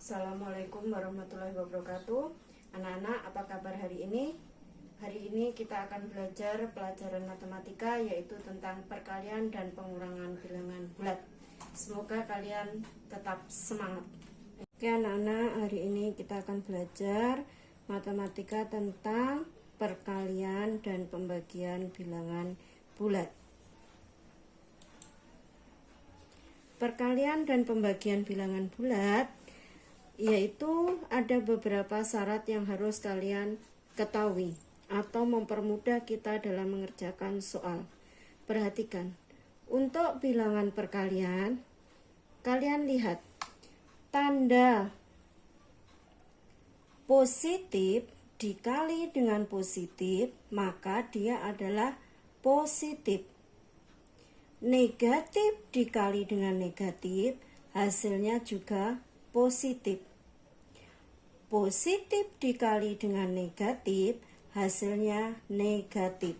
Assalamualaikum warahmatullahi wabarakatuh. Anak-anak, apa kabar hari ini? Hari ini kita akan belajar pelajaran matematika, yaitu tentang perkalian dan pengurangan bilangan bulat. Semoga kalian tetap semangat. Oke anak-anak, hari ini kita akan belajar matematika tentang perkalian dan pembagian bilangan bulat. Perkalian dan pembagian bilangan bulat yaitu ada beberapa syarat yang harus kalian ketahui atau mempermudah kita dalam mengerjakan soal. Perhatikan, untuk bilangan perkalian, kalian lihat tanda positif dikali dengan positif, maka dia adalah positif. Negatif dikali dengan negatif, hasilnya juga positif. Positif dikali dengan negatif, hasilnya negatif.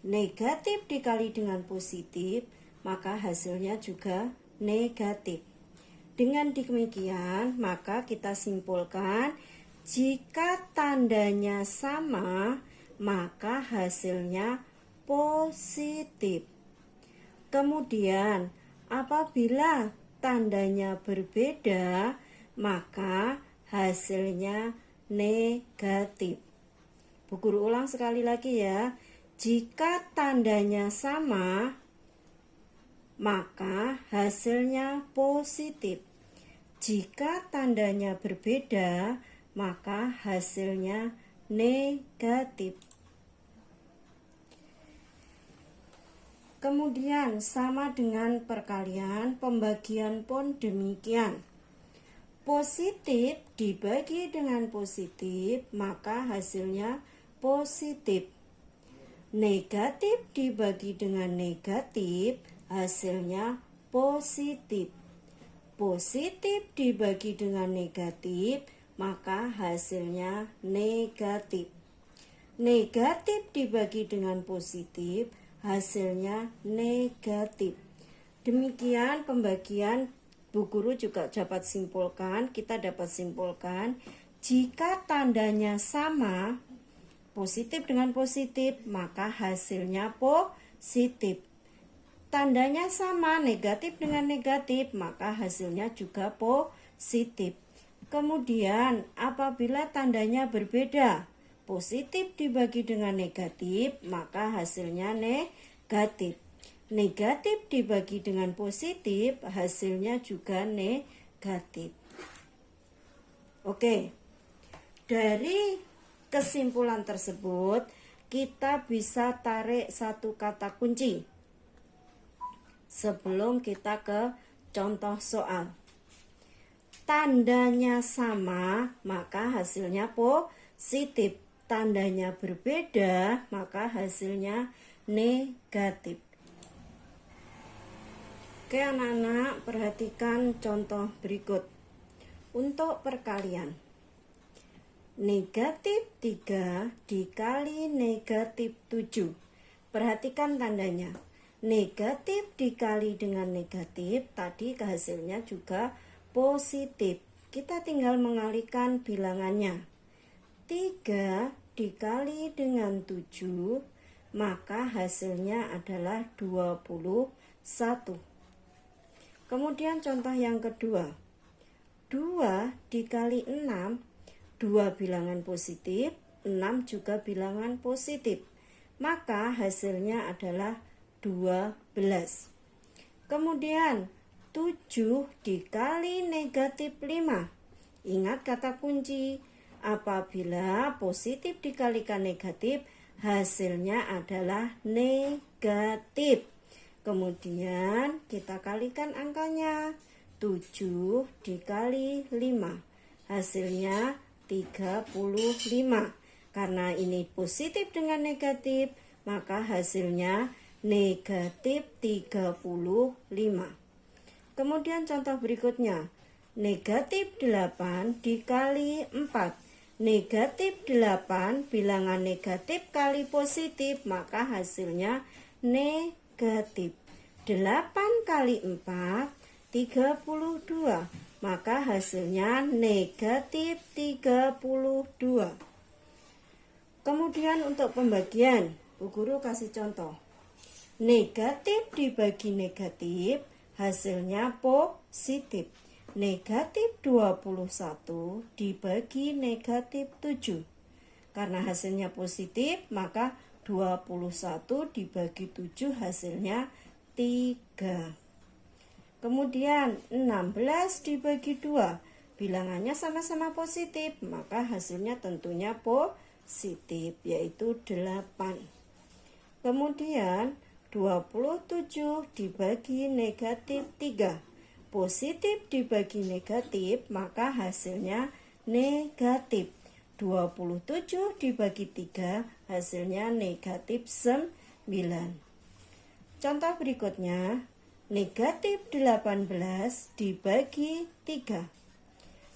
Negatif dikali dengan positif, maka hasilnya juga negatif. Dengan demikian, maka kita simpulkan jika tandanya sama, maka hasilnya positif. Kemudian, apabila tandanya berbeda, maka hasilnya negatif. Bu Guru ulang sekali lagi ya. Jika tandanya sama, maka hasilnya positif. Jika tandanya berbeda, maka hasilnya negatif. Kemudian sama dengan perkalian, pembagian pun demikian. Positif dibagi dengan positif, maka hasilnya positif. Negatif dibagi dengan negatif, hasilnya positif. Positif dibagi dengan negatif, maka hasilnya negatif. Negatif dibagi dengan positif, hasilnya negatif. Demikian pembagian. Bu Guru juga dapat simpulkan, kita dapat simpulkan jika tandanya sama, positif dengan positif, maka hasilnya positif. Tandanya sama, negatif dengan negatif, maka hasilnya juga positif. Kemudian apabila tandanya berbeda, positif dibagi dengan negatif, maka hasilnya negatif. Negatif dibagi dengan positif, hasilnya juga negatif. Oke, dari kesimpulan tersebut, kita bisa tarik satu kata kunci sebelum kita ke contoh soal. Tandanya sama, maka hasilnya positif. Tandanya berbeda, maka hasilnya negatif. Oke anak-anak, perhatikan contoh berikut. Untuk perkalian, negatif 3 dikali negatif 7. Perhatikan tandanya. Negatif dikali dengan negatif, tadi hasilnya juga positif. Kita tinggal mengalihkan bilangannya. 3 dikali dengan 7, maka hasilnya adalah 21. Kemudian contoh yang kedua, 2 dikali 6, 2 bilangan positif, 6 juga bilangan positif, maka hasilnya adalah 12. Kemudian 7 dikali negatif 5, ingat kata kunci, apabila positif dikalikan negatif, hasilnya adalah negatif. Kemudian kita kalikan angkanya, 7 dikali 5, hasilnya 35. Karena ini positif dengan negatif, maka hasilnya negatif 35. Kemudian contoh berikutnya, negatif 8 dikali 4. Negatif 8 bilangan negatif kali positif, maka hasilnya negatif. 8 kali 4, 32. maka hasilnya negatif 32. Kemudian untuk pembagian, Bu Guru kasih contoh. Negatif dibagi negatif, hasilnya positif. Negatif 21 dibagi negatif 7. Karena hasilnya positif, maka 21 dibagi 7 hasilnya 3. Kemudian 16 dibagi 2, bilangannya sama-sama positif, maka hasilnya tentunya positif, yaitu 8. Kemudian 27 dibagi negatif 3, positif dibagi negatif, maka hasilnya negatif. 27 dibagi 3, hasilnya negatif 9. Contoh berikutnya, negatif 18 dibagi 3.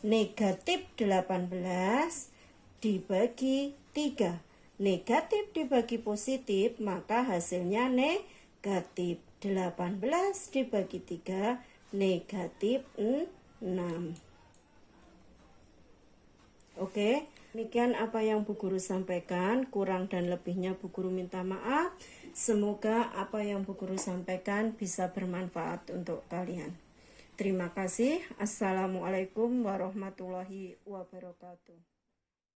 Negatif 18 dibagi 3. Negatif dibagi positif, maka hasilnya negatif. 18 dibagi 3, negatif 6. Oke, demikian apa yang Bu Guru sampaikan. Kurang dan lebihnya Bu Guru minta maaf. Semoga apa yang Bu Guru sampaikan bisa bermanfaat untuk kalian. Terima kasih. Assalamualaikum warahmatullahi wabarakatuh.